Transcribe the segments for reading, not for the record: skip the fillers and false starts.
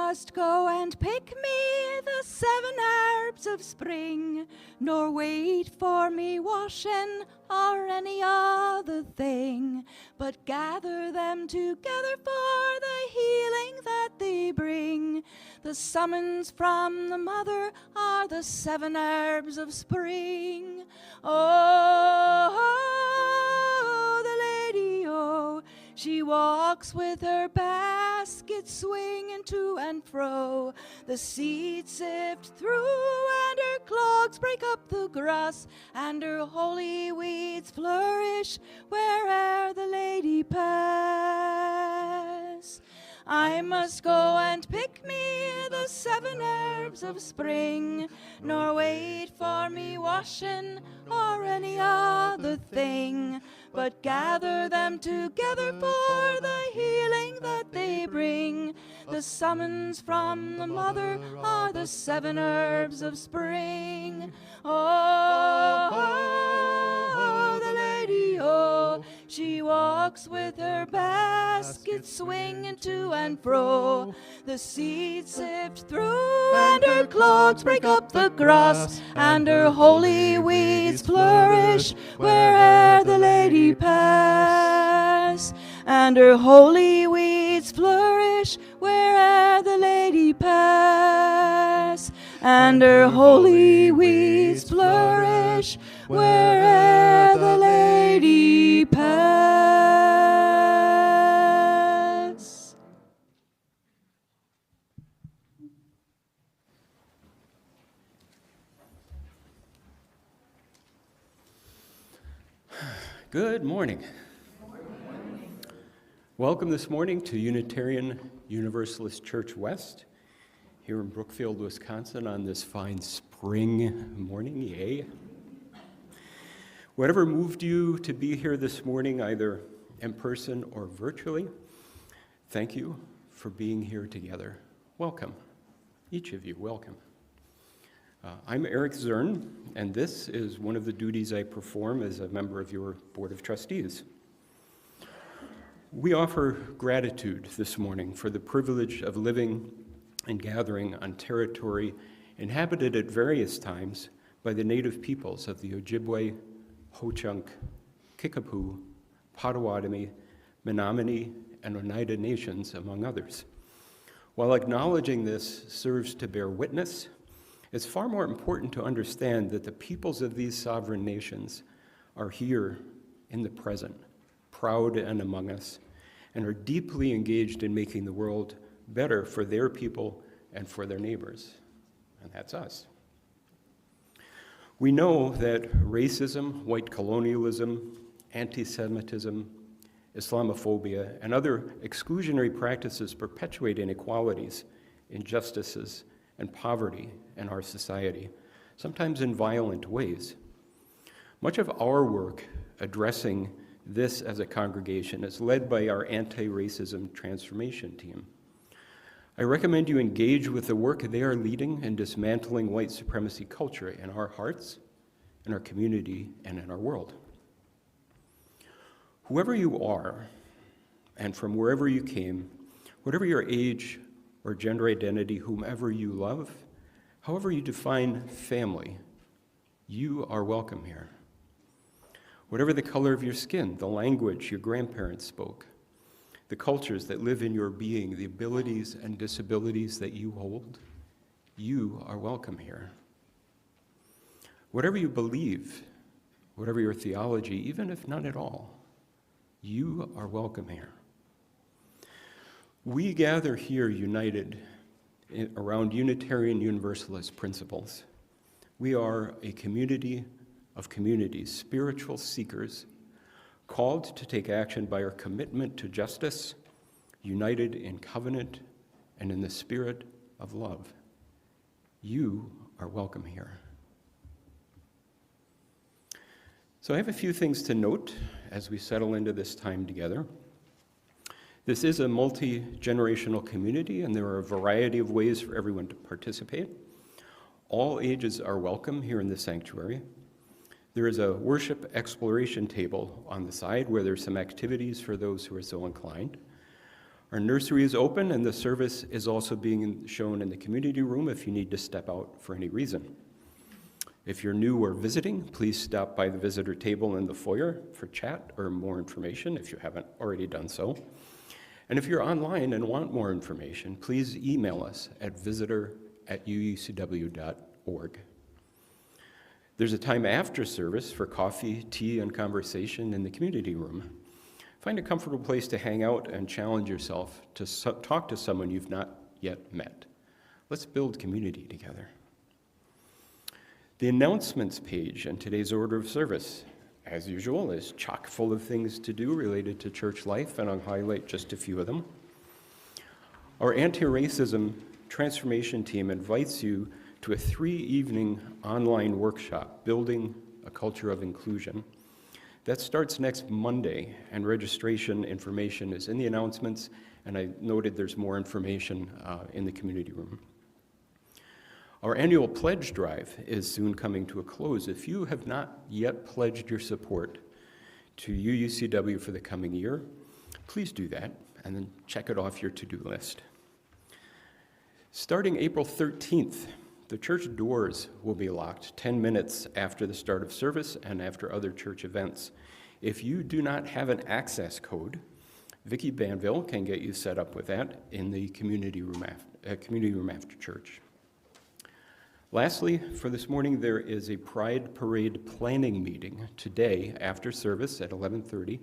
must go and pick me the 7 herbs of spring, nor wait for me washing or any other thing, but gather them together for the healing that they bring. The summons from the mother are the 7 herbs of spring. Oh, the lady, oh, she walks with her basket swinging to and fro. The seeds sift through and her clogs break up the grass, and her holy weeds flourish where'er the lady pass. I must go and pick me the 7 herbs of spring, nor wait for me washing or any other thing, but gather them together for the healing that they bring. The summons from the mother are the 7 herbs of spring. Oh, the lady, oh, she walks with her basket swinging to and fro. The seeds sift through and her clogs break up the grass, and her holy weeds flourish where'er the lady pass. And her holy weeds flourish where'er the lady pass. And her holy weeds flourish where'er the lady pass. Good morning. Welcome this morning to Unitarian Universalist Church West here in Brookfield, Wisconsin on this fine spring morning. Yay. Whatever moved you to be here this morning, either in person or virtually, thank you for being here together. Welcome. Each of you, welcome. I'm Eric Zern, and this is one of the duties I perform as a member of your Board of Trustees. We offer gratitude this morning for the privilege of living and gathering on territory inhabited at various times by the native peoples of the Ojibwe, Ho-Chunk, Kickapoo, Potawatomi, Menominee, and Oneida nations, among others. While acknowledging this serves to bear witness, it's far more important to understand that the peoples of these sovereign nations are here in the present, proud and among us, and are deeply engaged in making the world better for their people and for their neighbors. And that's us. We know that racism, white colonialism, anti-Semitism, Islamophobia, and other exclusionary practices perpetuate inequalities, injustices, and poverty in our society, sometimes in violent ways. Much of our work addressing this as a congregation is led by our anti-racism transformation team. I recommend you engage with the work they are leading in dismantling white supremacy culture in our hearts, in our community, and in our world. Whoever you are, and from wherever you came, whatever your age or gender identity, whomever you love, however you define family, you are welcome here. Whatever the color of your skin, the language your grandparents spoke, the cultures that live in your being, the abilities and disabilities that you hold, you are welcome here. Whatever you believe, whatever your theology, even if none at all, you are welcome here. We gather here united around Unitarian Universalist principles. We are a community of communities, spiritual seekers, called to take action by our commitment to justice, united in covenant and in the spirit of love. You are welcome here. So I have a few things to note as we settle into this time together. This is a multi-generational community, and there are a variety of ways for everyone to participate. All ages are welcome here in the sanctuary. There is a worship exploration table on the side where there's some activities for those who are so inclined. Our nursery is open, and the service is also being shown in the community room if you need to step out for any reason. If you're new or visiting, please stop by the visitor table in the foyer for chat or more information if you haven't already done so. And if you're online and want more information, please email us at visitor@uucw.org. There's a time after service for coffee, tea, and conversation in the community room. Find a comfortable place to hang out and challenge yourself to talk to someone you've not yet met. Let's build community together. The announcements page in today's order of service, as usual, is chock full of things to do related to church life, and I'll highlight just a few of them. Our anti-racism transformation team invites you to a 3-evening online workshop, Building a Culture of Inclusion. That starts next Monday, and registration information is in the announcements, and I noted there's more information in the community room. Our annual pledge drive is soon coming to a close. If you have not yet pledged your support to UUCW for the coming year, please do that, and then check it off your to-do list. Starting April 13th, the church doors will be locked 10 minutes after the start of service and after other church events. If you do not have an access code, Vicki Banville can get you set up with that in the community room after church. Lastly, for this morning, there is a Pride Parade planning meeting today after service at 11:30.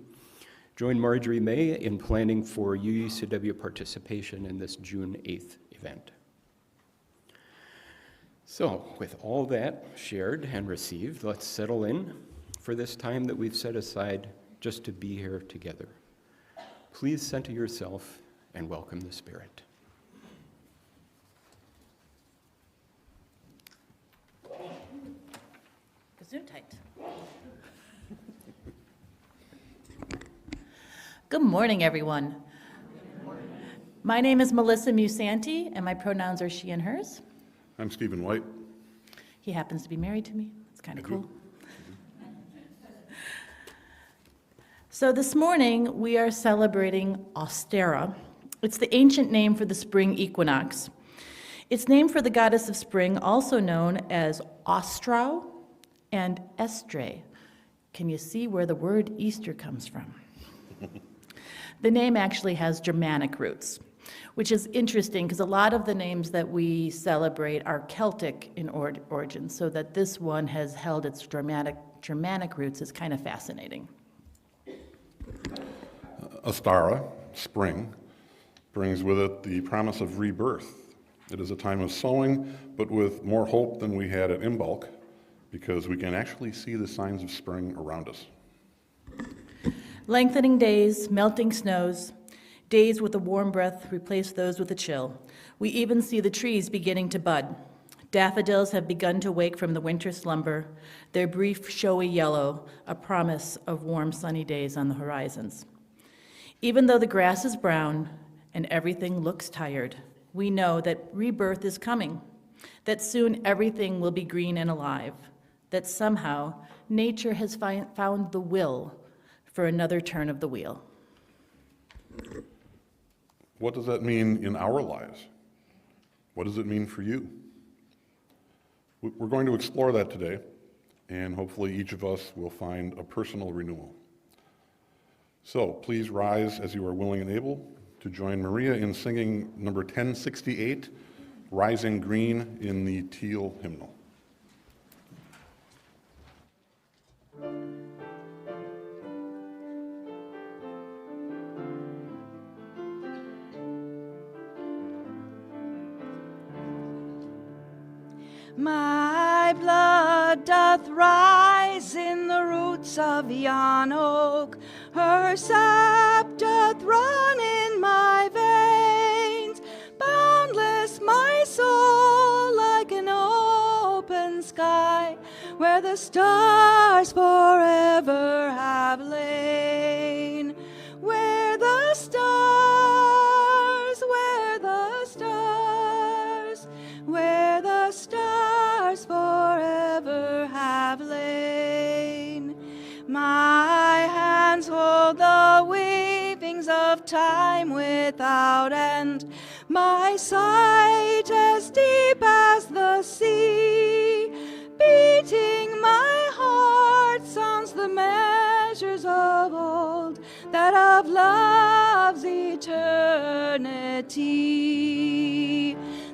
Join Marjorie May in planning for UUCW participation in this June 8th event. So, with all that shared and received, let's settle in for this time that we've set aside just to be here together. Please center yourself and welcome the Spirit. Gesundheit. Good morning, everyone. My name is Melissa Musante, and my pronouns are she and hers. I'm Stephen White. He happens to be married to me. It's kind of cool. So this morning, we are celebrating Ostara. It's the ancient name for the spring equinox. It's named for the goddess of spring, also known as Ostara and Estre. Can you see where the word Easter comes from? The name actually has Germanic roots, which is interesting because a lot of the names that we celebrate are Celtic in origin, so that this one has held its Germanic roots is kind of fascinating. Ostara, spring, brings with it the promise of rebirth. It is a time of sowing, but with more hope than we had at Imbolc, because we can actually see the signs of spring around us. Lengthening days, melting snows, days with a warm breath replace those with a chill. We even see the trees beginning to bud. Daffodils have begun to wake from the winter slumber, their brief, showy yellow, a promise of warm, sunny days on the horizons. Even though the grass is brown and everything looks tired, we know that rebirth is coming, that soon everything will be green and alive, that somehow nature has found the will for another turn of the wheel. What does that mean in our lives? What does it mean for you? We're going to explore that today, and hopefully each of us will find a personal renewal. So please rise as you are willing and able to join Maria in singing number 1068, Rising Green, in the Teal hymnal. My blood doth rise in the roots of yon oak, her sap doth run in my veins, boundless my soul like an open sky, where the stars forever have lain, where the stars, where the stars, where the stars forever have lain. My hands hold the weavings of of time without end. My sight as deep as the sea, beating my heart sounds the measures of old, that of love's eternity.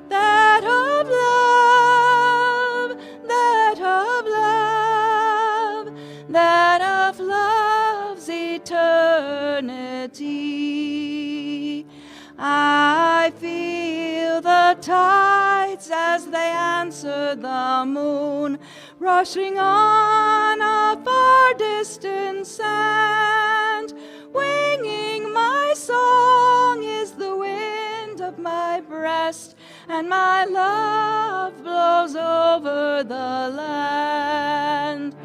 That of love, that of love, that of love's eternity. I feel the tides as they answer the moon, rushing on a far distant sand. Winging my song is the wind of my breast, and my love blows over the land.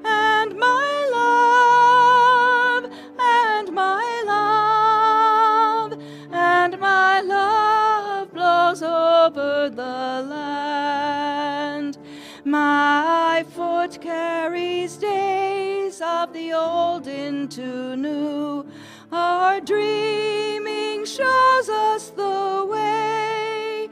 And my love, and my love, and my love blows over the land. My foot carries days of the old into new. Our dreaming shows us the way.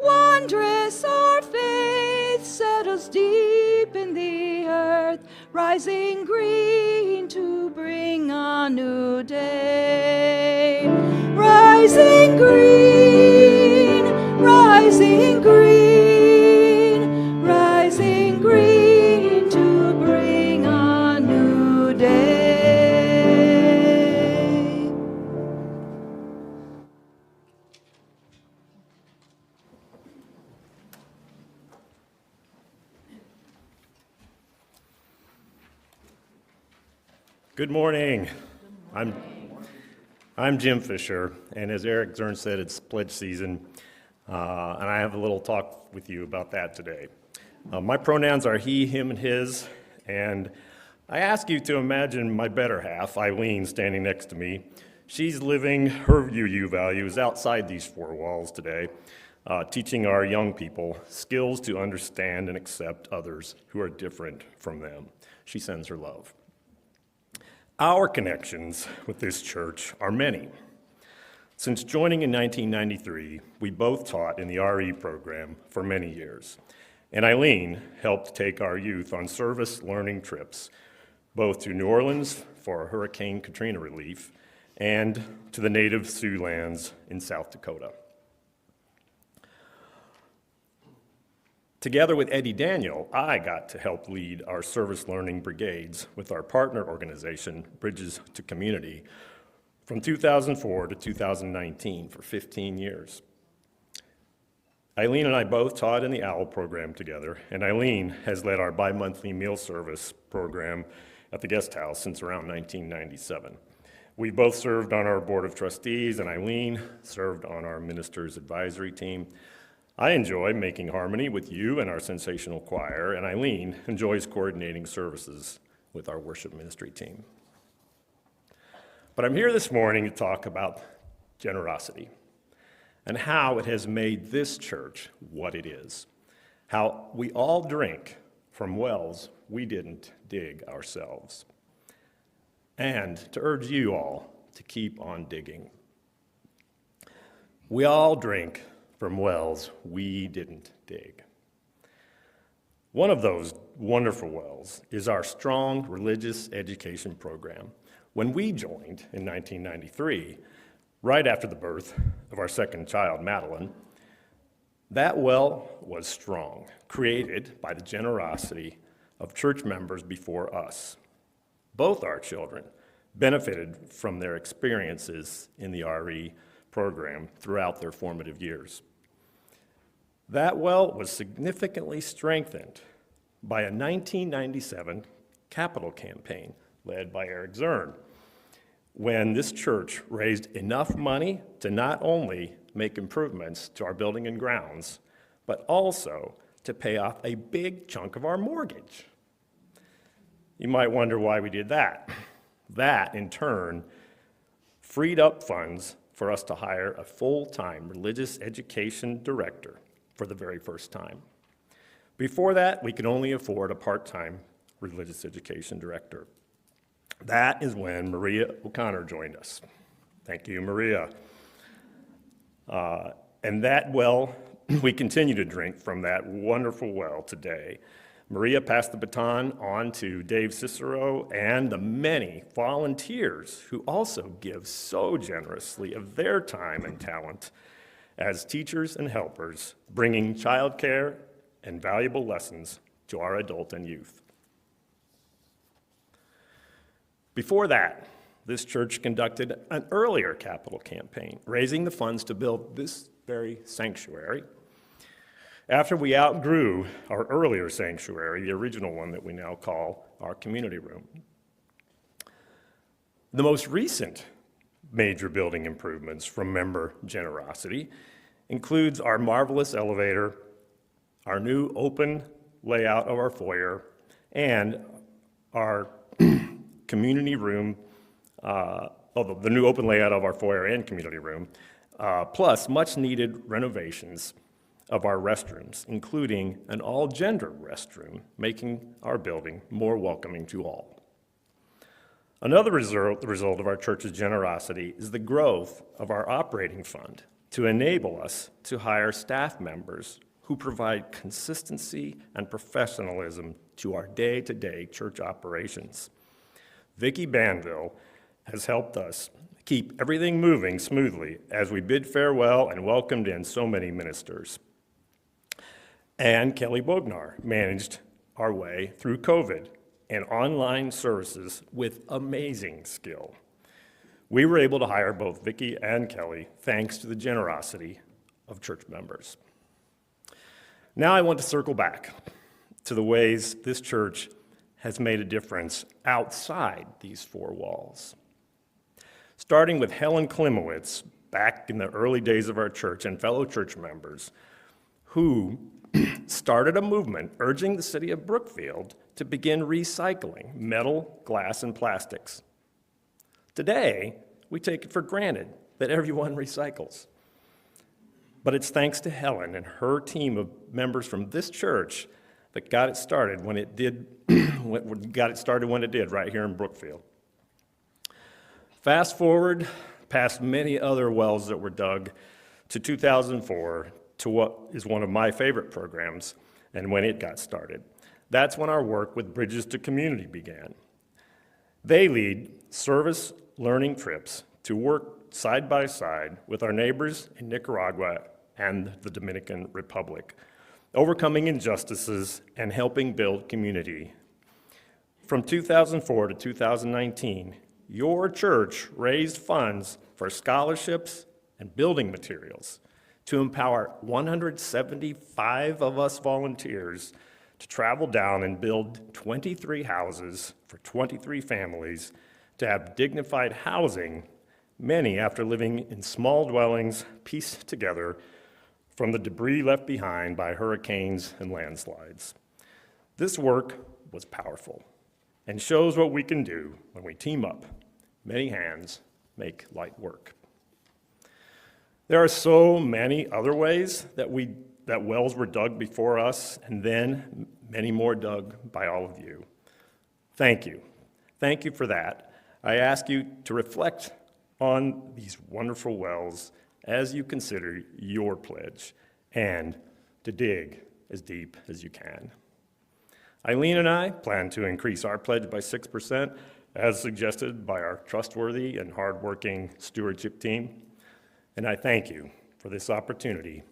Wondrous our faith settles deep in the earth, rising green to bring a new day. Rising green, rising green, rising green to bring a new day. Good morning. I'm Jim Fisher, and as Eric Zern said, it's pledge season, and I have a little talk with you about that today. My pronouns are he, him, and his, and I ask you to imagine my better half, Eileen, standing next to me. She's living her UU values outside these four walls today, teaching our young people skills to understand and accept others who are different from them. She sends her love. Our connections with this church are many. Since joining in 1993, we both taught in the RE program for many years, and Eileen helped take our youth on service learning trips, both to New Orleans for Hurricane Katrina relief and to the native Sioux lands in South Dakota. Together with Eddie Daniel, I got to help lead our service learning brigades with our partner organization, Bridges to Community, from 2004 to 2019 for 15 years. Eileen and I both taught in the OWL program together, and Eileen has led our bi-monthly meal service program at the guest house since around 1997. We both served on our board of trustees, and Eileen served on our ministers advisory team. I enjoy making harmony with you and our sensational choir, and Eileen enjoys coordinating services with our worship ministry team. But I'm here this morning to talk about generosity and how it has made this church what it is, how we all drink from wells we didn't dig ourselves, and to urge you all to keep on digging. We all drink from wells we didn't dig. One of those wonderful wells is our strong religious education program. When we joined in 1993, right after the birth of our second child, Madeline, that well was strong, created by the generosity of church members before us. Both our children benefited from their experiences in the RE program throughout their formative years. That well was significantly strengthened by a 1997 capital campaign led by Eric Zern, when this church raised enough money to not only make improvements to our building and grounds, but also to pay off a big chunk of our mortgage. You might wonder why we did that. That, in turn, freed up funds for us to hire a full-time religious education director for the very first time. Before that, we could only afford a part-time religious education director. That is when Maria O'Connor joined us. Thank you, Maria. And that well, we continue to drink from that wonderful well today. Maria passed the baton on to Dave Cicero and the many volunteers who also give so generously of their time and talent as teachers and helpers, bringing childcare and valuable lessons to our adult and youth. Before that, this church conducted an earlier capital campaign, raising the funds to build this very sanctuary. After we outgrew our earlier sanctuary, the original one that we now call our community room. The most recent major building improvements from member generosity includes our marvelous elevator, our new open layout of our foyer, and our community room, the new open layout of our foyer and community room, plus much needed renovations of our restrooms, including an all-gender restroom, making our building more welcoming to all. Another result of our church's generosity is the growth of our operating fund to enable us to hire staff members who provide consistency and professionalism to our day-to-day church operations. Vicki Banville has helped us keep everything moving smoothly as we bid farewell and welcomed in so many ministers. And Kelly Bognar managed our way through COVID and online services with amazing skill. We were able to hire both Vicki and Kelly thanks to the generosity of church members. Now I want to circle back to the ways this church has made a difference outside these four walls. Starting with Helen Klimowitz back in the early days of our church and fellow church members who started a movement urging the city of Brookfield to begin recycling metal, glass, and plastics. Today, we take it for granted that everyone recycles. But it's thanks to Helen and her team of members from this church that got it started when it did, right here in Brookfield. Fast forward past many other wells that were dug to 2004 to what is one of my favorite programs and when it got started. That's when our work with Bridges to Community began. They lead service learning trips to work side by side with our neighbors in Nicaragua and the Dominican Republic, overcoming injustices and helping build community. From 2004 to 2019, your church raised funds for scholarships and building materials to empower 175 of us volunteers to travel down and build 23 houses for 23 families to have dignified housing, many after living in small dwellings pieced together from the debris left behind by hurricanes and landslides. This work was powerful and shows what we can do when we team up. Many hands make light work. There are so many other ways that wells were dug before us, and then many more dug by all of you. Thank you. Thank you for that. I ask you to reflect on these wonderful wells as you consider your pledge, and to dig as deep as you can. Eileen and I plan to increase our pledge by 6%, as suggested by our trustworthy and hardworking stewardship team. And I thank you for this opportunity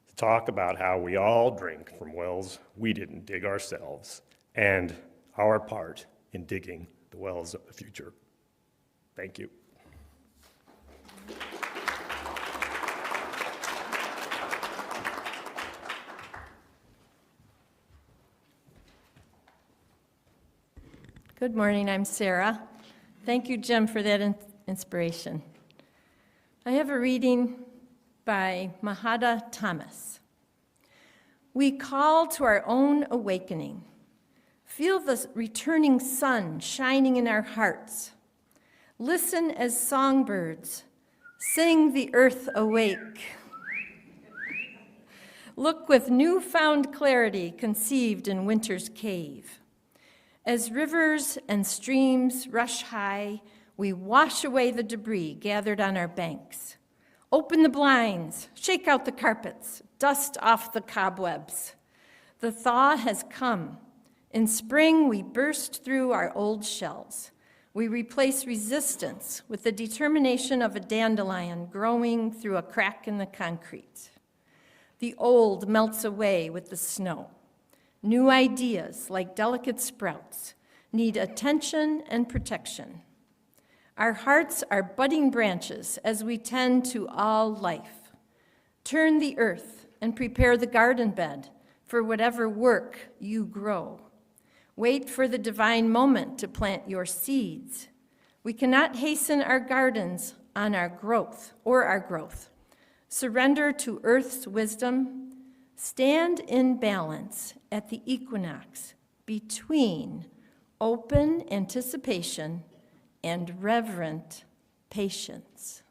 to talk about how we all drink from wells we didn't dig ourselves, and our part in digging the wells of the future. Thank you. Good morning, I'm Sarah. Thank you, Jim, for that inspiration. I have a reading by Mahada Thomas. We call to our own awakening. Feel the returning sun shining in our hearts. Listen as songbirds sing the earth awake. Look with newfound clarity conceived in winter's cave. As rivers and streams rush high, We wash away the debris gathered on our banks. Open the blinds, shake out the carpets, dust off the cobwebs. The thaw has come. In spring, we burst through our old shells. We replace resistance with the determination of a dandelion growing through a crack in the concrete. The old melts away with the snow. New ideas, like delicate sprouts, need attention and protection. Our hearts are budding branches as we tend to all life. Turn the earth and prepare the garden bed for whatever work you grow. Wait for the divine moment to plant your seeds. We cannot hasten our gardens on our growth. Surrender to earth's wisdom. Stand in balance at the equinox between open anticipation and reverent patience.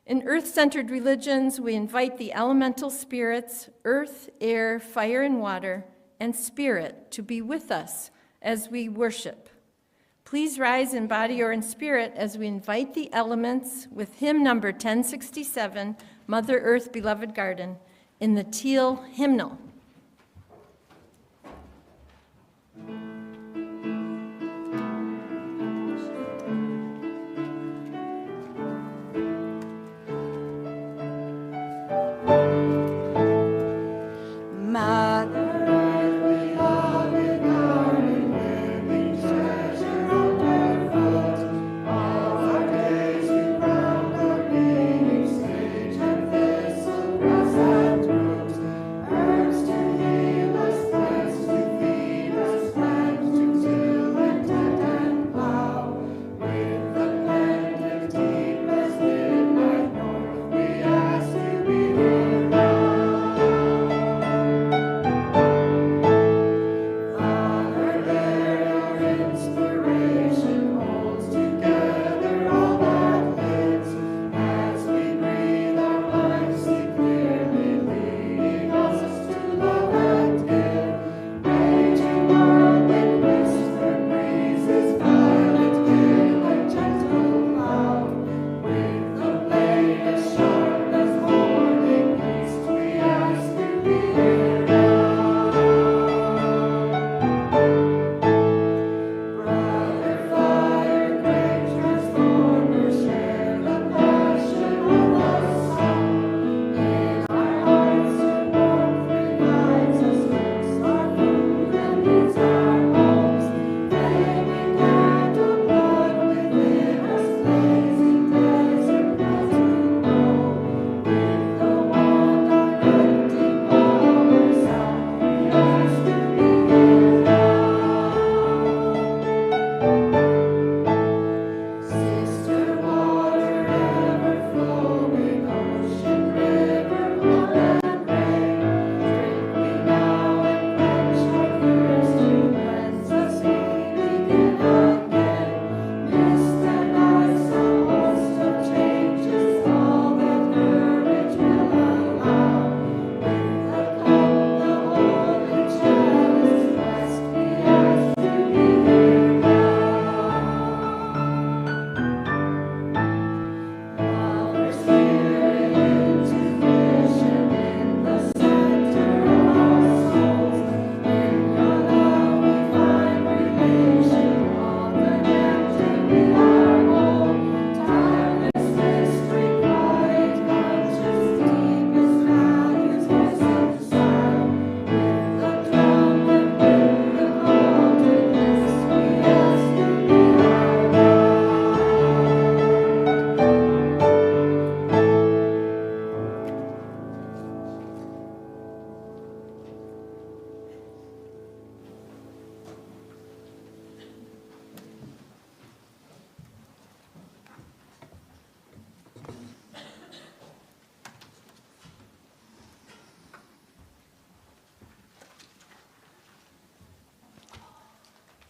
In earth-centered religions, we invite the elemental spirits, earth, air, fire, and water, and spirit to be with us as we worship. Please rise in body or in spirit as we invite the elements with hymn number 1067, Mother Earth, Beloved Garden, in the teal hymnal.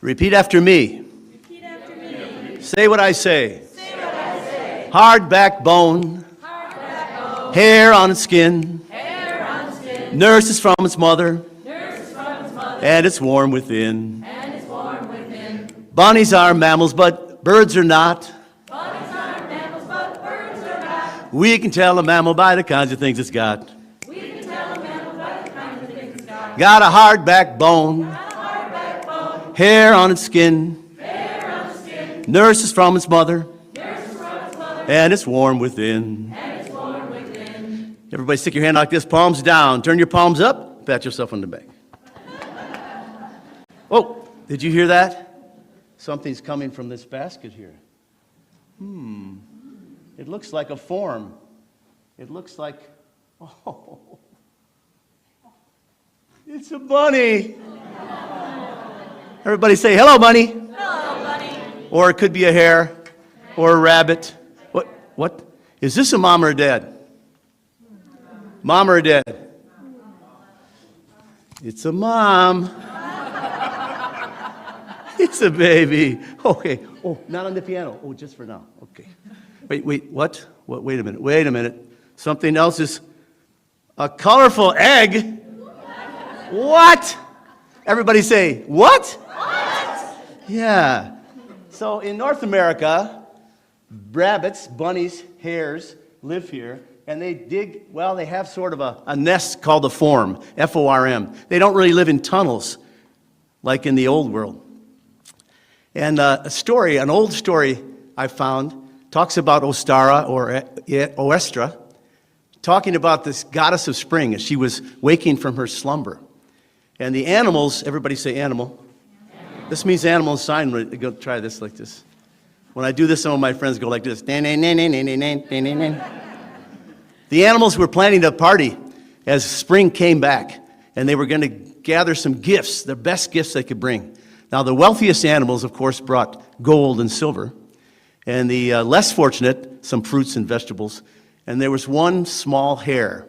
Repeat after me. Repeat after me. Say what I say. Say what I say. Hard backbone. Hard backbone. Hair on its skin. Hair on skin. Nurses from its mother. Nurses from its mother. And it's warm within. And it's warm within. Bonnies are mammals, but birds are not. Bunnies aren't mammals, but birds are not. We can tell a mammal by the kinds of things it's got. We can tell a mammal by the kinds of things it's got. Got a hard backbone, Got a hard backbone, hair on its skin, hair on the skin, nurses from its mother, nurses from its mother, and it's warm within. and it's warm within. Everybody stick your hand like this, palms down. Turn your palms up, pat yourself on the back. Oh, did you hear that? Something's coming from this basket here. It looks like a form. It looks like, oh, it's a bunny. Everybody say, hello, bunny. Hello, bunny. Or it could be a hare or a rabbit. What? Is this a mom or a dad? Mom or a dad? It's a mom. It's a baby. Okay. Oh, not on the piano. Oh, just for now. Okay. Wait, what? Wait a minute. Something else is a colorful egg. What? Everybody say, what? What? Yeah. So in North America, rabbits, bunnies, hares live here, and they have sort of a nest called a form, F-O-R-M. They don't really live in tunnels like in the old world. And an old story I found, talks about Ostara or Ostara, talking about this goddess of spring as she was waking from her slumber. And the animals, everybody say animal. This means animal sign. Go try this like this. When I do this, some of my friends go like this. The animals were planning a party as spring came back, and they were going to gather some gifts, the best gifts they could bring. Now, the wealthiest animals, of course, brought gold and silver, and the less fortunate, some fruits and vegetables. And there was one small hare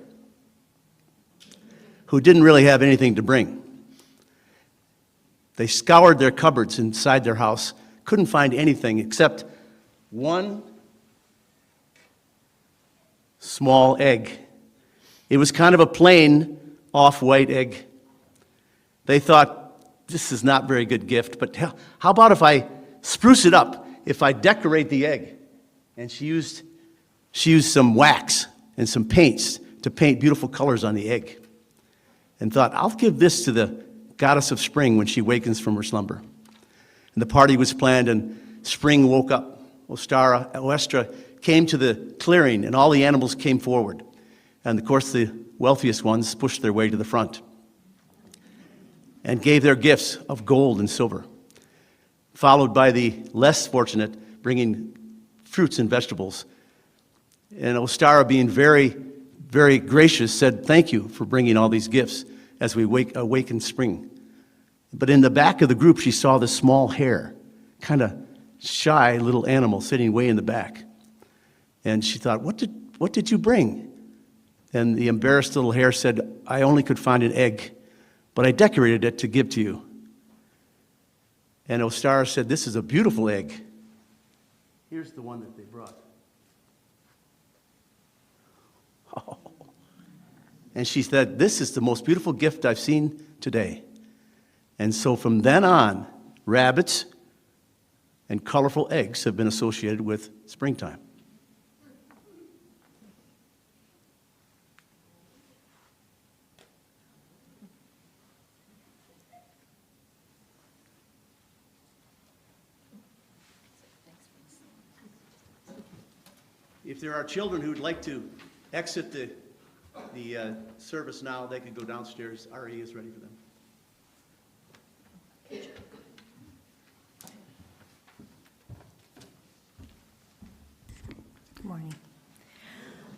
who didn't really have anything to bring. They scoured their cupboards inside their house, couldn't find anything except one small egg. It was kind of a plain off-white egg. They thought, this is not a very good gift, but how about if I spruce it up, if I decorate the egg? And she used some wax and some paints to paint beautiful colors on the egg, and thought, I'll give this to the goddess of spring when she wakens from her slumber. And the party was planned, and spring woke up. Ostara came to the clearing, and all the animals came forward. And of course, the wealthiest ones pushed their way to the front and gave their gifts of gold and silver, followed by the less fortunate bringing fruits and vegetables. And Ostara, being very, very gracious, said, thank you for bringing all these gifts as we awaken spring. But in the back of the group, she saw this small hare, kind of shy little animal sitting way in the back. And she thought, what did you bring? And the embarrassed little hare said, I only could find an egg, but I decorated it to give to you. And Ostara said, this is a beautiful egg. Here's the one that they brought. Oh. And she said, this is the most beautiful gift I've seen today. And so from then on, rabbits and colorful eggs have been associated with springtime. If there are children who would like to exit the service now, they can go downstairs. RE is ready for them. Good morning.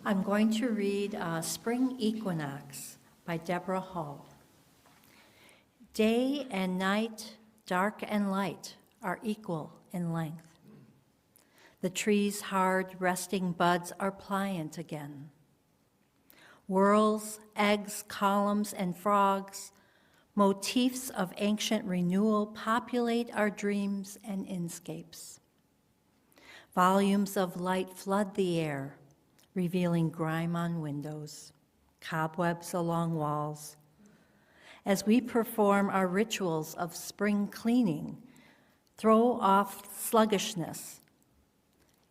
I'm going to read Spring Equinox by Deborah Hall. Day and night, dark and light, are equal in length. The trees' hard, resting buds are pliant again. Whorls, eggs, columns, and frogs, motifs of ancient renewal populate our dreams and inscapes. Volumes of light flood the air, revealing grime on windows, cobwebs along walls. As we perform our rituals of spring cleaning, throw off sluggishness,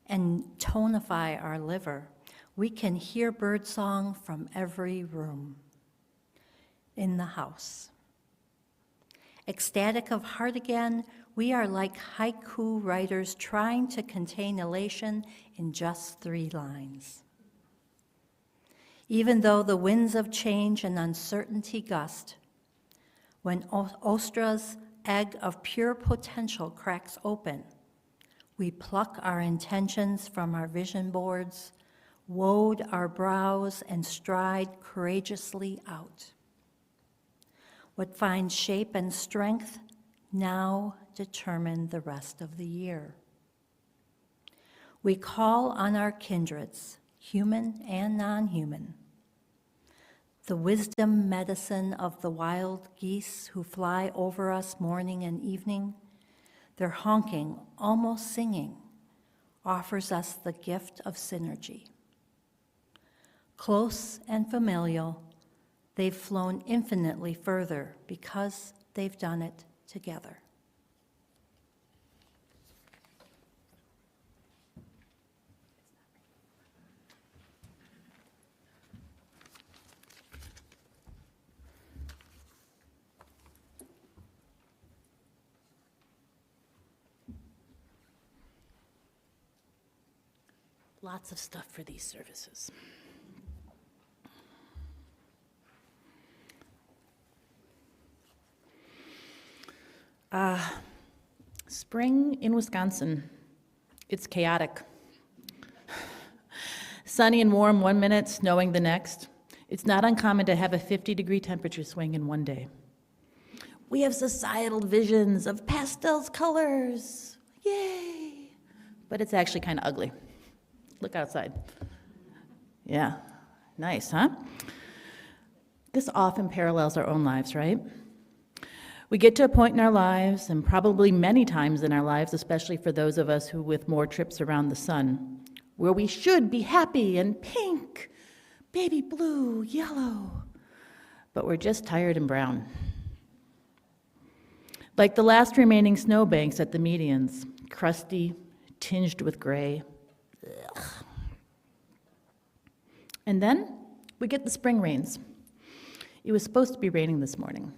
and tonify our liver, we can hear birdsong from every room in the house. Ecstatic of heart again, we are like haiku writers trying to contain elation in just 3 lines. Even though the winds of change and uncertainty gust, when Ostara's egg of pure potential cracks open, we pluck our intentions from our vision boards, woad our brows, and stride courageously out. What finds shape and strength now determine the rest of the year. We call on our kindreds, human and non-human, the wisdom medicine of the wild geese who fly over us morning and evening. Their honking, almost singing, offers us the gift of synergy. Close and familial, they've flown infinitely further because they've done it together. Lots of stuff for these services. Spring in Wisconsin. It's chaotic. Sunny and warm 1 minute, snowing the next. It's not uncommon to have a 50-degree temperature swing in one day. We have societal visions of pastels colors. Yay! But it's actually kind of ugly. Look outside. Yeah, nice, huh? This often parallels our own lives, right? We get to a point in our lives, and probably many times in our lives, especially for those of us who with more trips around the sun, where we should be happy and pink, baby blue, yellow, but we're just tired and brown. Like the last remaining snowbanks at the medians, crusty, tinged with gray. Ugh. And then we get the spring rains. It was supposed to be raining this morning.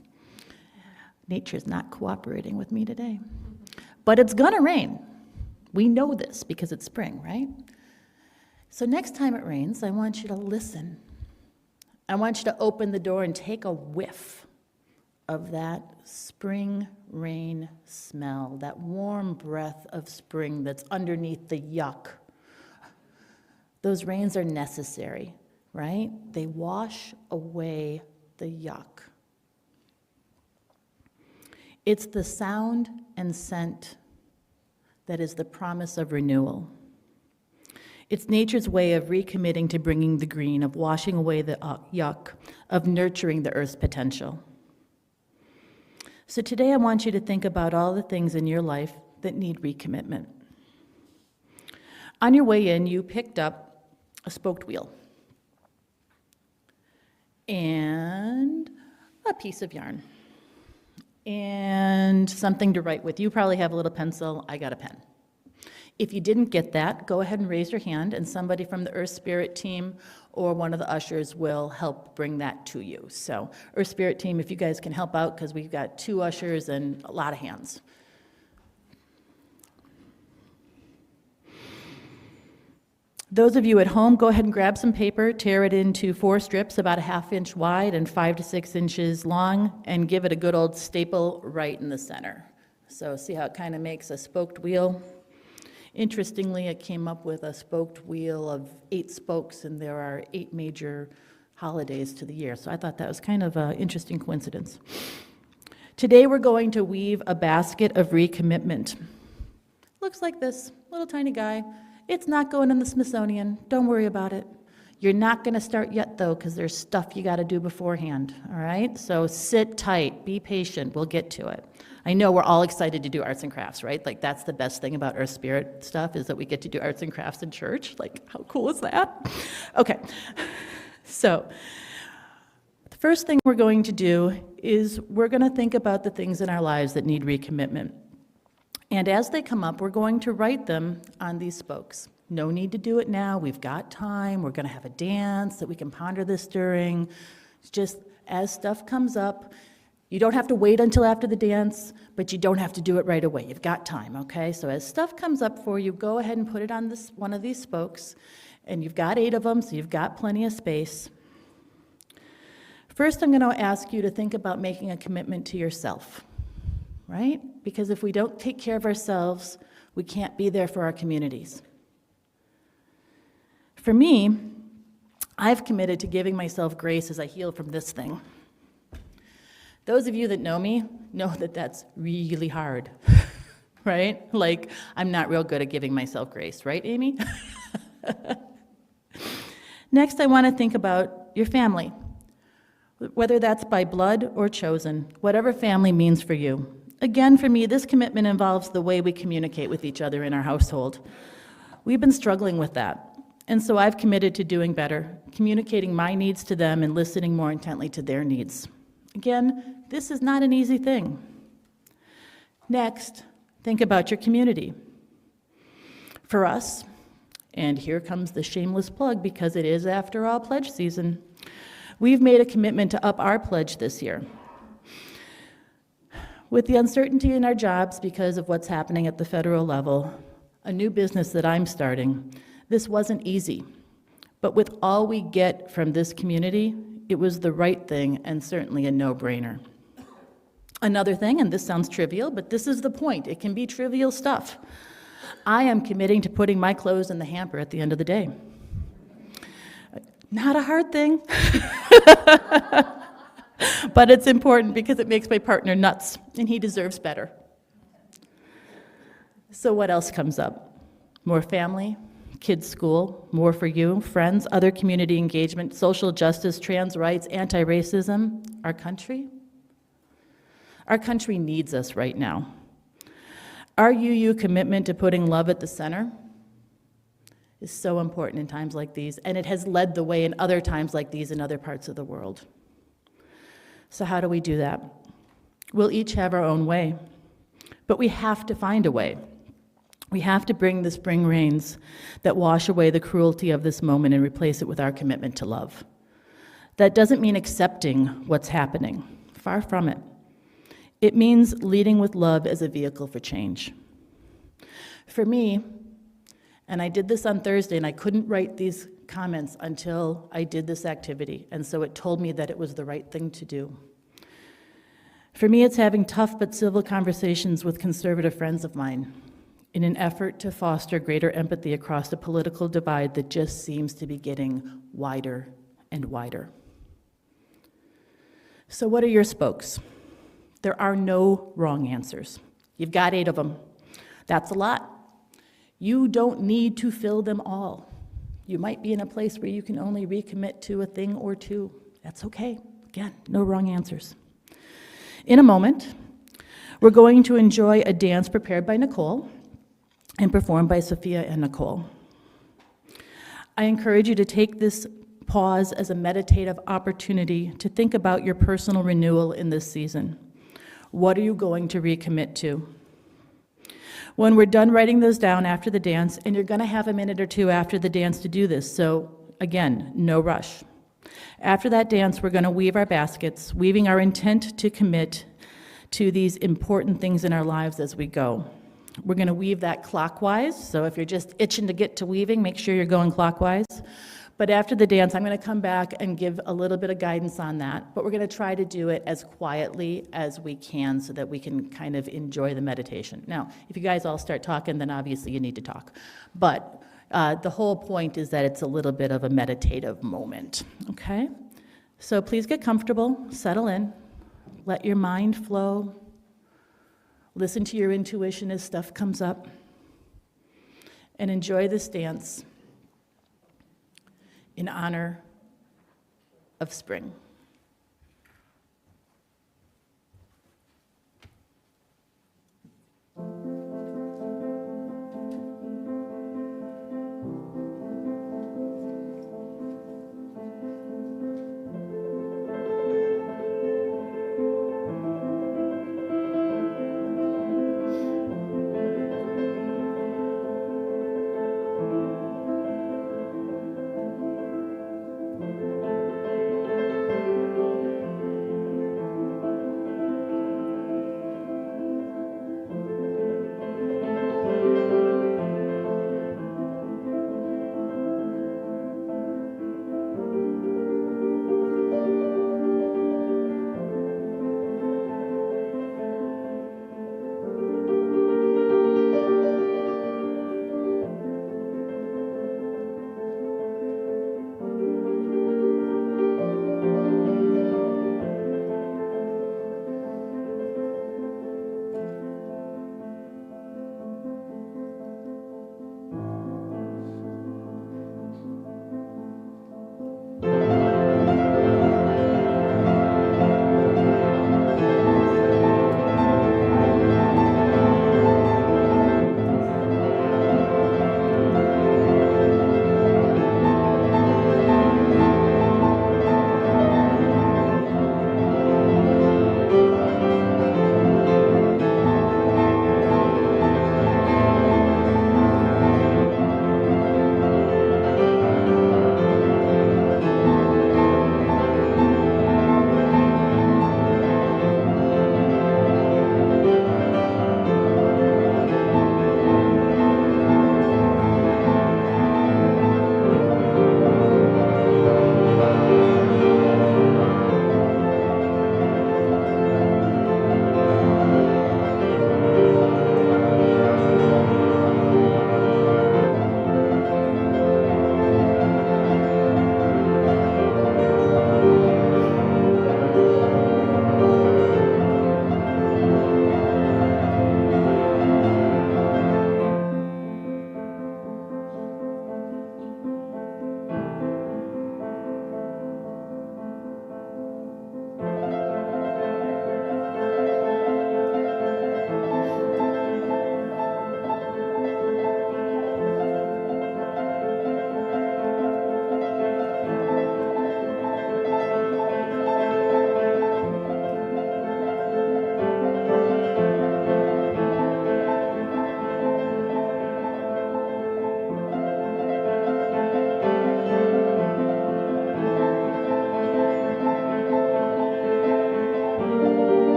Nature's not cooperating with me today. But it's gonna rain. We know this because it's spring, right? So next time it rains, I want you to listen. I want you to open the door and take a whiff of that spring rain smell, that warm breath of spring that's underneath the yuck. Those rains are necessary, right? They wash away the yuck. It's the sound and scent that is the promise of renewal. It's nature's way of recommitting to bringing the green, of washing away the yuck, of nurturing the earth's potential. So today I want you to think about all the things in your life that need recommitment. On your way in, you picked up a spoked wheel and a piece of yarn and something to write with. You probably have a little pencil. I got a pen. If you didn't get that, go ahead and raise your hand, and somebody from the EarthSpirit team or one of the ushers will help bring that to you. So EarthSpirit team, if you guys can help out, because we've got 2 ushers and a lot of hands. Those of you at home, go ahead and grab some paper, tear it into 4 strips about a 1/2 inch wide and 5 to 6 inches long, and give it a good old staple right in the center. So see how it kind of makes a spoked wheel? Interestingly, it came up with a spoked wheel of 8 spokes, and there are 8 major holidays to the year. So I thought that was kind of an interesting coincidence. Today we're going to weave a basket of recommitment. Looks like this, little tiny guy. It's not going in the Smithsonian. Don't worry about it. You're not going to start yet, though, because there's stuff you got to do beforehand, all right? So sit tight, be patient, we'll get to it. I know we're all excited to do arts and crafts, right? Like, that's the best thing about EarthSpirit stuff, is that we get to do arts and crafts in church. Like, how cool is that? Okay, so the first thing we're going to do is we're going to think about the things in our lives that need recommitment. And as they come up, we're going to write them on these spokes. No need to do it now. We've got time. We're going to have a dance that we can ponder this during. It's just as stuff comes up, you don't have to wait until after the dance, but you don't have to do it right away. You've got time, okay? So as stuff comes up for you, go ahead and put it on this one of these spokes. And you've got 8 of them, so you've got plenty of space. First, I'm going to ask you to think about making a commitment to yourself, right? Because if we don't take care of ourselves, we can't be there for our communities. For me, I've committed to giving myself grace as I heal from this thing. Those of you that know me know that that's really hard, right? Like, I'm not real good at giving myself grace, right, Amy? Next, I want to think about your family, whether that's by blood or chosen, whatever family means for you. Again, for me, this commitment involves the way we communicate with each other in our household. We've been struggling with that, and so I've committed to doing better, communicating my needs to them and listening more intently to their needs. Again, this is not an easy thing. Next, think about your community. For us, and here comes the shameless plug because it is, after all, pledge season, we've made a commitment to up our pledge this year. With the uncertainty in our jobs because of what's happening at the federal level, a new business that I'm starting, this wasn't easy. But with all we get from this community, it was the right thing and certainly a no-brainer. Another thing, and this sounds trivial, but this is the point. It can be trivial stuff. I am committing to putting my clothes in the hamper at the end of the day. Not a hard thing, but it's important because it makes my partner nuts, and he deserves better. So what else comes up? More family, kids' school, more for you, friends, other community engagement, social justice, trans rights, anti-racism, our country. Our country needs us right now. Our UU commitment to putting love at the center is so important in times like these, and it has led the way in other times like these in other parts of the world. So how do we do that? We'll each have our own way, but we have to find a way. We have to bring the spring rains that wash away the cruelty of this moment and replace it with our commitment to love. That doesn't mean accepting what's happening. Far from it. It means leading with love as a vehicle for change. For me, and I did this on Thursday, and I couldn't write these comments until I did this activity, and so it told me that it was the right thing to do. For me, it's having tough but civil conversations with conservative friends of mine in an effort to foster greater empathy across a political divide that just seems to be getting wider and wider. So what are your spokes? There are no wrong answers. You've got 8 of them. That's a lot. You don't need to fill them all. You might be in a place where you can only recommit to a thing or 2. That's okay. Again, no wrong answers. In a moment, we're going to enjoy a dance prepared by Nicole and performed by Sophia and Nicole. I encourage you to take this pause as a meditative opportunity to think about your personal renewal in this season. What are you going to recommit to? When we're done writing those down after the dance, and you're going to have a minute or 2 after the dance to do this, so again, no rush. After that dance, we're going to weave our baskets, weaving our intent to commit to these important things in our lives as we go. We're going to weave that clockwise, so if you're just itching to get to weaving, make sure you're going clockwise. But after the dance, I'm going to come back and give a little bit of guidance on that, but we're going to try to do it as quietly as we can so that we can kind of enjoy the meditation. Now, if you guys all start talking, then obviously you need to talk. But the whole point is that it's a little bit of a meditative moment, okay? So please get comfortable, settle in, let your mind flow, listen to your intuition as stuff comes up, and enjoy this dance in honor of spring.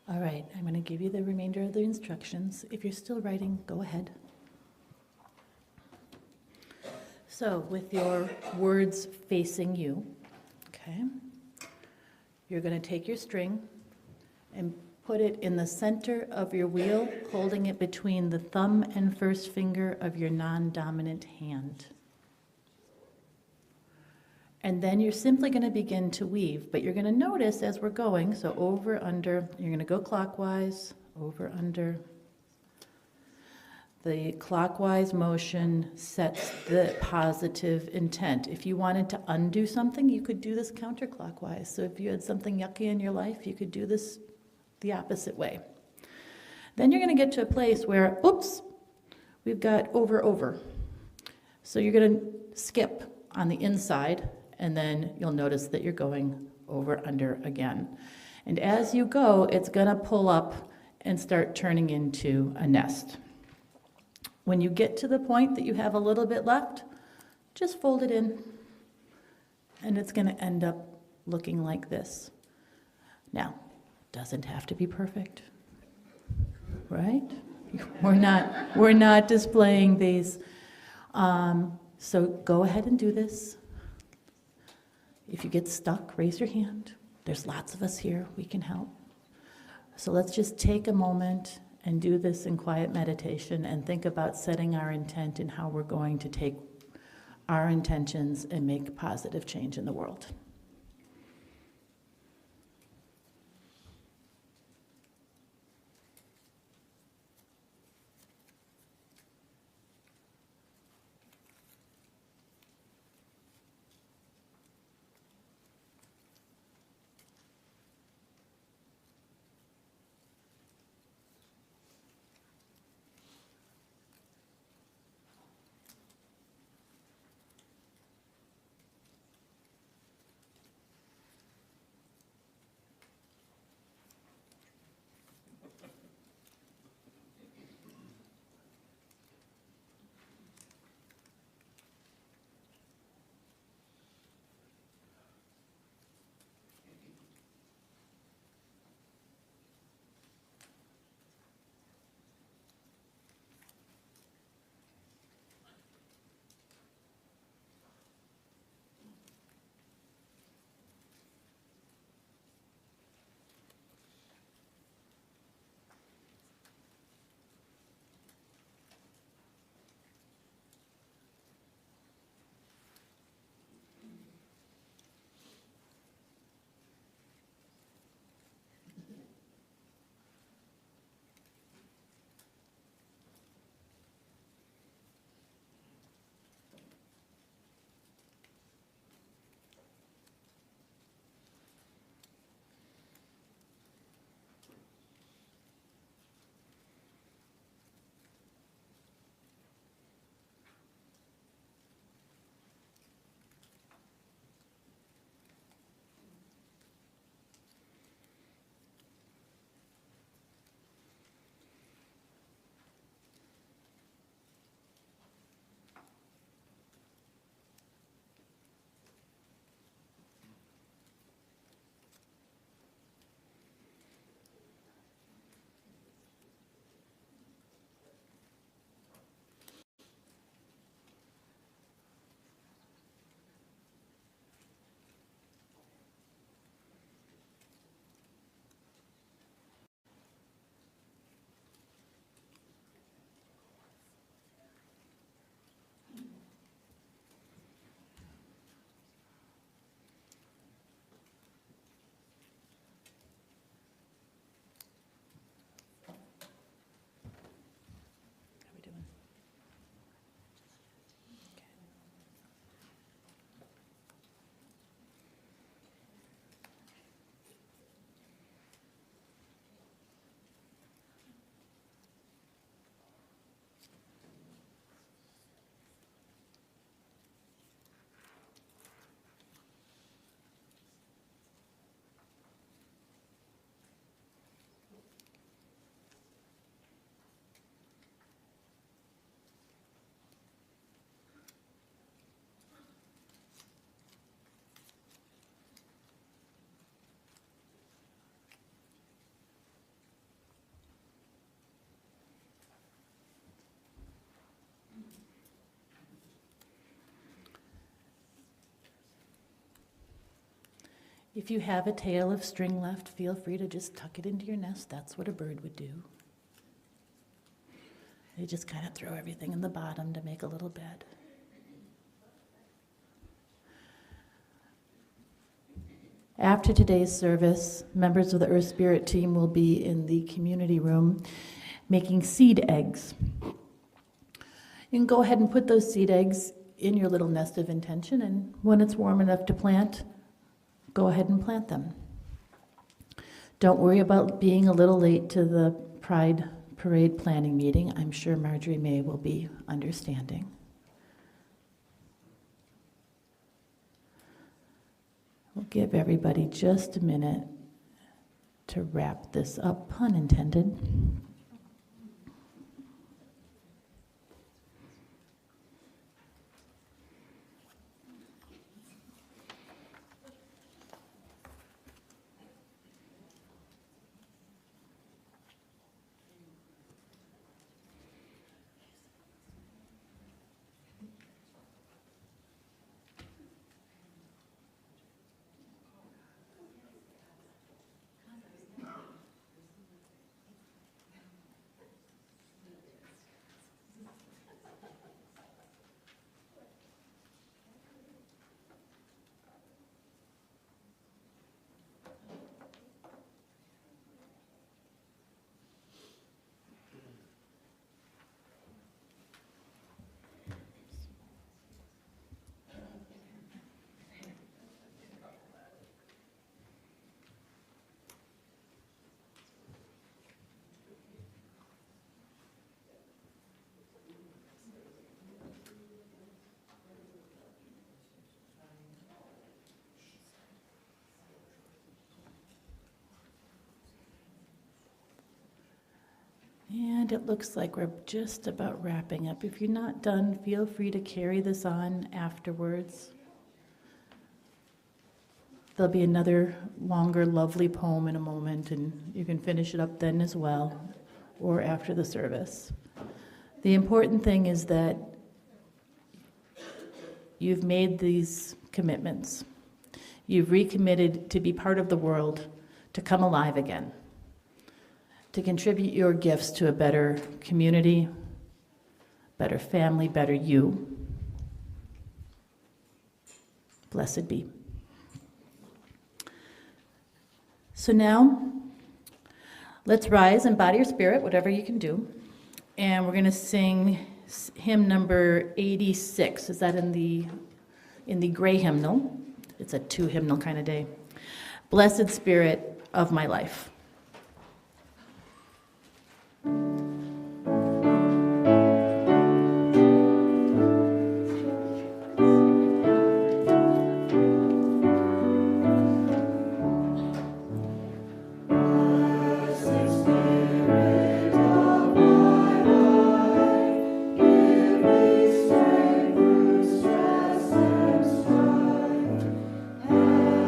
All right, I'm going to give you the remainder of the instructions. If you're still writing, go ahead. So with your words facing you, okay, you're going to take your string and put it in the center of your wheel, holding it between the thumb and first finger of your non-dominant hand. And then you're simply going to begin to weave, but you're going to notice as we're going, so over, under, you're going to go clockwise, over, under. The clockwise motion sets the positive intent. If you wanted to undo something, you could do this counterclockwise. So if you had something yucky in your life, you could do this the opposite way. Then you're going to get to a place where, oops, we've got over, over. So you're going to skip on the inside, and then you'll notice that you're going over, under again. And as you go, it's going to pull up and start turning into a nest. When you get to the point that you have a little bit left, just fold it in, and it's going to end up looking like this. Now, it doesn't have to be perfect, right? We're not displaying these. So go ahead and do this. If you get stuck, raise your hand. There's lots of us here. We can help. So let's just take a moment and do this in quiet meditation and think about setting our intent and how we're going to take our intentions and make positive change in the world. If you have a tail of string left, feel free to just tuck it into your nest. That's what a bird would do. They just kind of throw everything in the bottom to make a little bed. After today's service, members of the EarthSpirit team will be in the community room making seed eggs. You can go ahead and put those seed eggs in your little nest of intention, and when it's warm enough to plant, go ahead and plant them. Don't worry about being a little late to the Pride Parade planning meeting. I'm sure Marjorie May will be understanding. We'll give everybody just a minute to wrap this up, pun intended. And it looks like we're just about wrapping up. If you're not done, feel free to carry this on afterwards. There'll be another longer, lovely poem in a moment, and you can finish it up then as well, or after the service. The important thing is that you've made these commitments. You've recommitted to be part of the world, to come alive again, to contribute your gifts to a better community, better family, better you. Blessed be. So now, let's rise and body or spirit, whatever you can do. And we're going to sing hymn number 86. Is that in the gray hymnal? It's a 2-hymnal kind of day. Blessed Spirit of my life.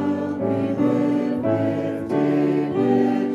Help me live with David.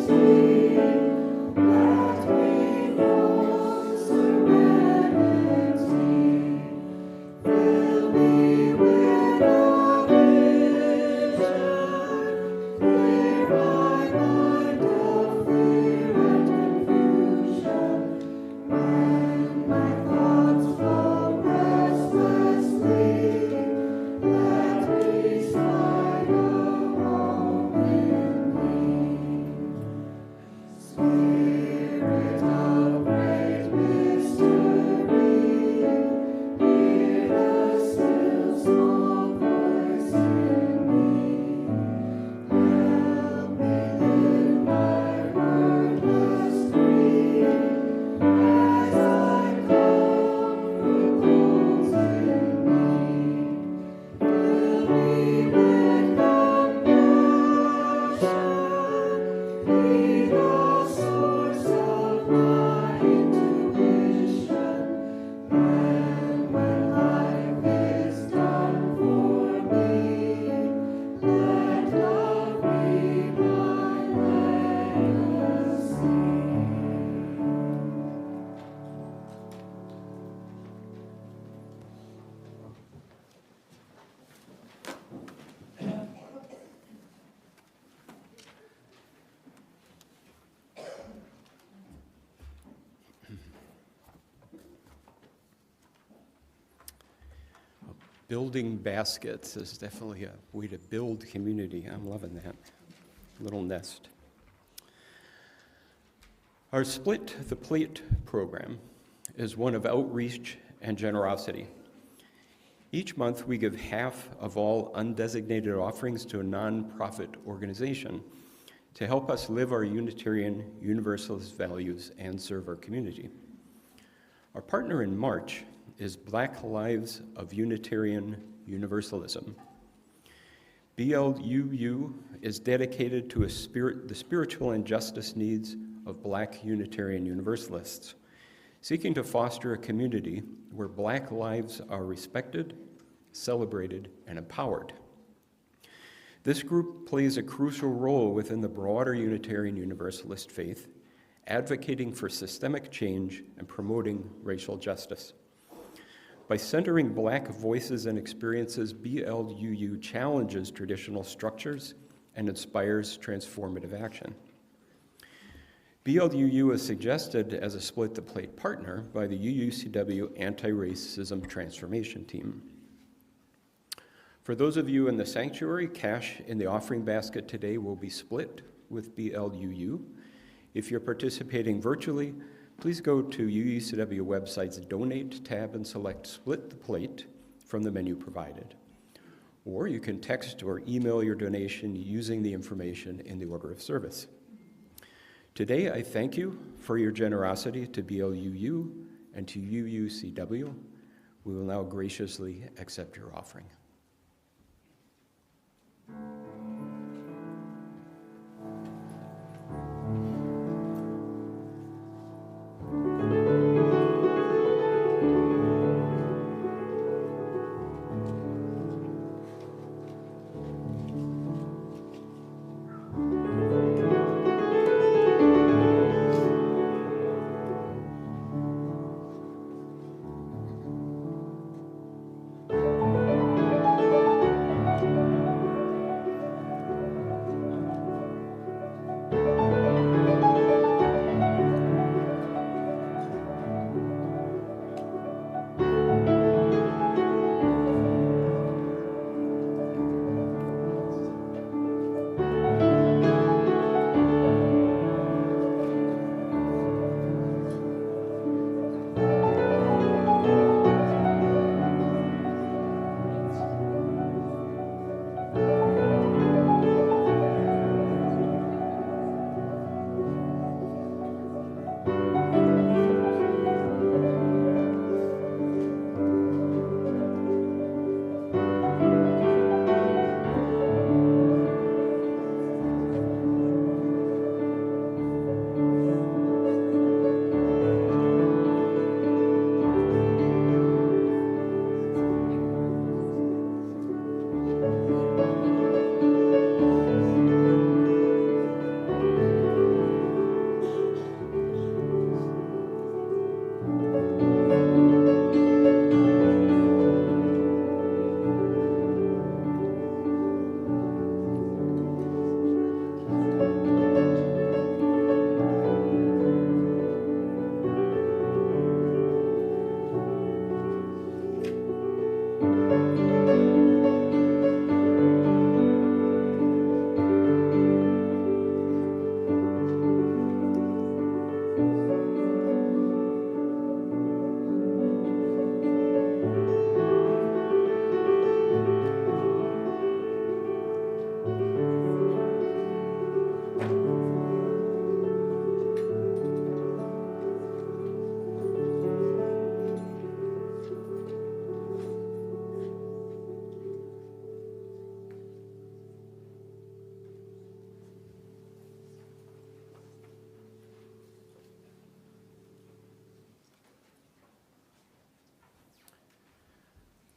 Building baskets is definitely a way to build community. I'm loving that little nest. Our Split the Plate program is one of outreach and generosity. Each month, we give half of all undesignated offerings to a nonprofit organization to help us live our Unitarian Universalist values and serve our community. Our partner in March is Black Lives of Unitarian Universalism. BLUU is dedicated to the spiritual and justice needs of Black Unitarian Universalists, seeking to foster a community where Black lives are respected, celebrated, and empowered. This group plays a crucial role within the broader Unitarian Universalist faith, advocating for systemic change and promoting racial justice. By centering Black voices and experiences, BLUU challenges traditional structures and inspires transformative action. BLUU is suggested as a Split the Plate partner by the UUCW Anti-Racism Transformation Team. For those of you in the sanctuary, cash in the offering basket today will be split with BLUU. If you're participating virtually, please go to UUCW website's Donate tab and select Split the Plate from the menu provided. Or you can text or email your donation using the information in the order of service. Today, I thank you for your generosity to BLUU and to UUCW. We will now graciously accept your offering.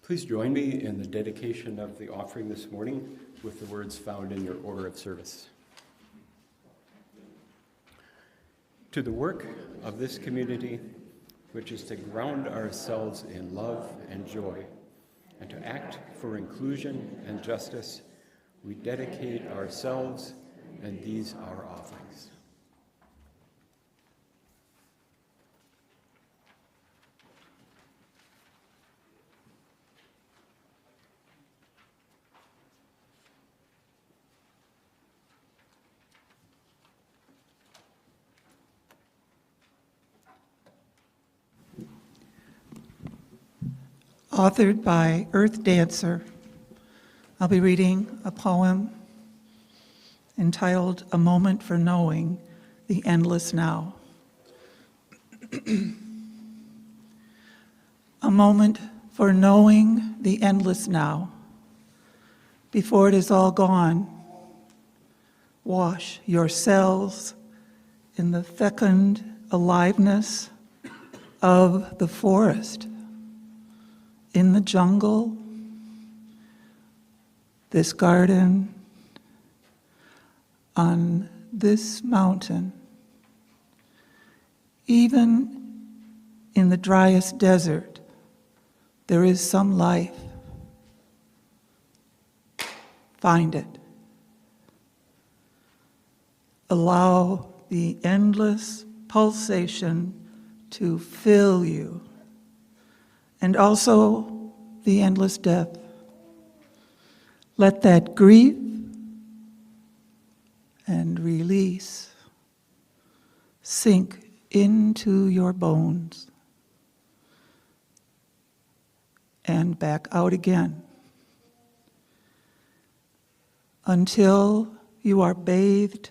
Please join me in the dedication of the offering this morning with the words found in your order of service. To the work of this community, which is to ground ourselves in love and joy, and to act for inclusion and justice, we dedicate ourselves and these our offerings. authored by Earth Dancer. I'll be reading a poem entitled A Moment for Knowing the Endless Now. A moment for knowing the endless now. Before it is all gone, wash your cells in the fecund aliveness of the forest, in the jungle, this garden, on this mountain, even in the driest desert, there is some life. Find it. Allow the endless pulsation to fill you, and also the endless depth. Let that grief and release sink into your bones and back out again until you are bathed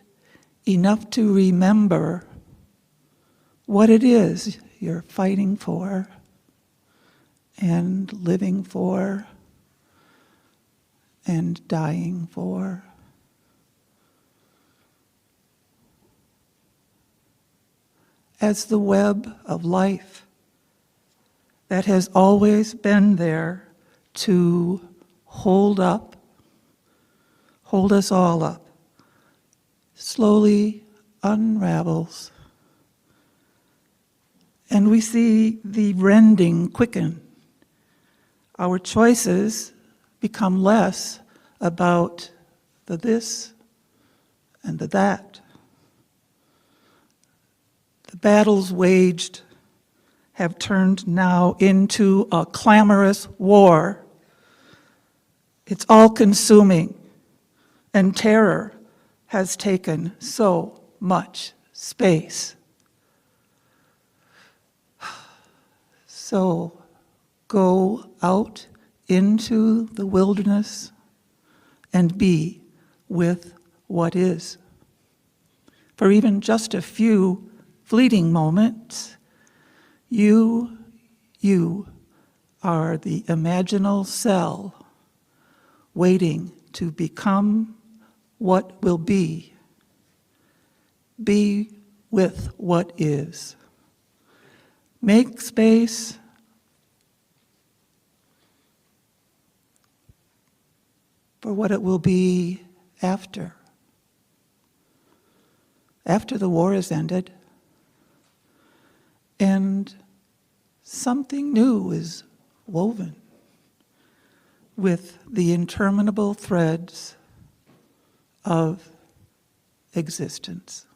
enough to remember what it is you're fighting for and living for and dying for. As the web of life that has always been there to hold us all up, slowly unravels. And we see the rending quicken. Our choices become less about the this and the that. The battles waged have turned now into a clamorous war. It's all-consuming, and terror has taken so much space. So go out into the wilderness and be with what is. For even just a few fleeting moments, you are the imaginal cell waiting to become what will be. Be with what is. Make space for what it will be after the war is ended, and something new is woven with the interminable threads of existence.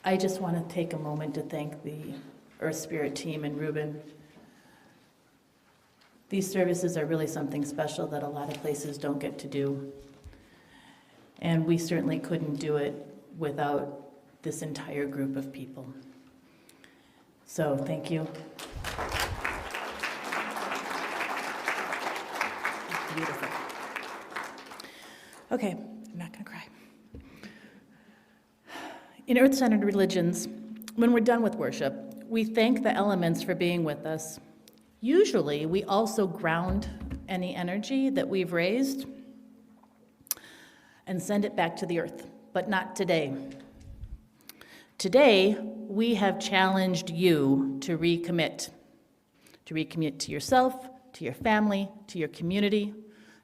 I just want to take a moment to thank the EarthSpirit team and Ruben. These services are really something special that a lot of places don't get to do. And we certainly couldn't do it without this entire group of people. So thank you. Beautiful. Okay, I'm not going to cry. In earth-centered religions, when we're done with worship, we thank the elements for being with us. Usually, we also ground any energy that we've raised and send it back to the earth, but not today. Today, we have challenged you to recommit to yourself, to your family, to your community,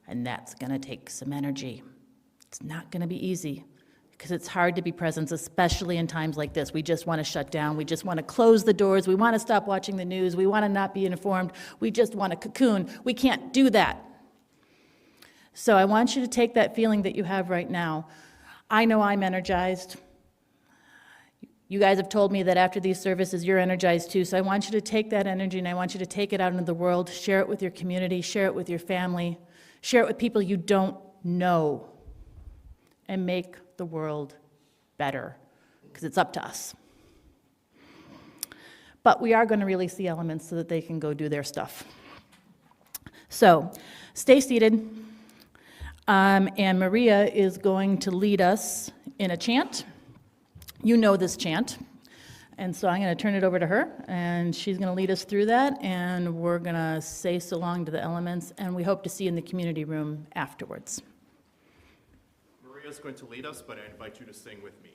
and that's going to take some energy. It's not going to be easy, because it's hard to be present, especially in times like this. We just want to shut down. We just want to close the doors. We want to stop watching the news. We want to not be informed. We just want to cocoon. We can't do that. So I want you to take that feeling that you have right now. I know I'm energized. You guys have told me that after these services, you're energized too. So I want you to take that energy and I want you to take it out into the world, share it with your community, share it with your family, share it with people you don't know, and make the world better, because it's up to us. But we are going to release the elements so that they can go do their stuff. So stay seated, and Maria is going to lead us in a chant. You know this chant, and so I'm going to turn it over to her, and she's going to lead us through that, and we're going to say so long to the elements, and we hope to see you in the community room afterwards. Maria's going to lead us, but I invite you to sing with me.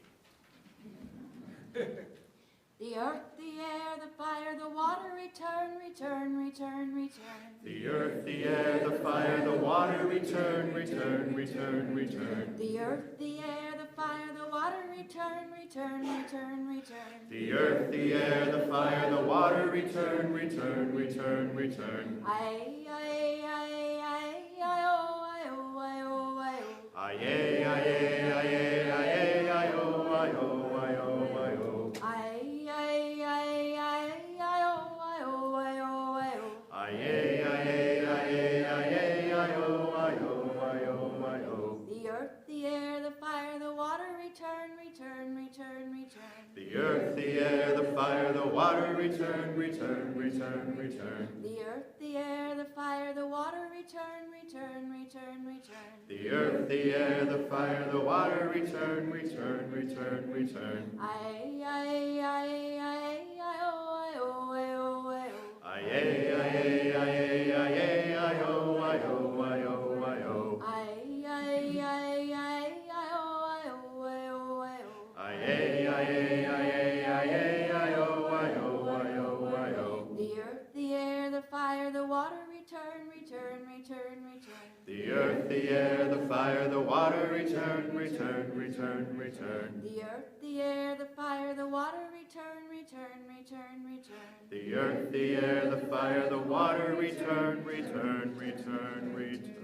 The earth, the air, the fire, the water, return, return, return, return. The earth, the air, the fire, the water, return, return, return, return. The earth, the air, the fire, the water, return, return, return, return. The earth, the air, the fire, the water, return, return, return, return. Aye, aye, aye, aye, aye, oh, aye, oh, aye, oh, aye, oh. Aye, aye, aye, aye, aye, aye, aye, oh, aye, oh, aye, oh, aye, oh. Aye, aye, aye, aye, aye, oh, aye, oh, aye, oh, aye, oh. Aye, aye, aye, aye, aye, aye, oh, aye, oh, aye, oh, aye, oh. The earth, the air, the fire, the water, return, return, return, return. The earth, the air, the fire, the water, return, return, return, return. The earth, the air, the fire, the water, return, return, return, return. The earth, the air, the fire, the water, return, return, return, return. Aye, aye, aye, aye, aye, oh, aye, oh, aye, oh, aye, oh. Aye, aye, aye, aye, aye, aye, oh, aye, oh, aye, oh, aye, oh. Aye, aye, aye, aye, aye, oh, aye, oh, aye, oh, aye, oh. Aye, aye, aye, aye, aye, aye, oh, aye, oh, aye, oh, aye, oh. The earth, the air, the fire, the water, return, return, return, return. The earth, the air, the fire, the water, return, return, return, return. The earth, the air, the fire, the water, return, return, return, return. The earth, the air, the fire, the water, return, return, return, return.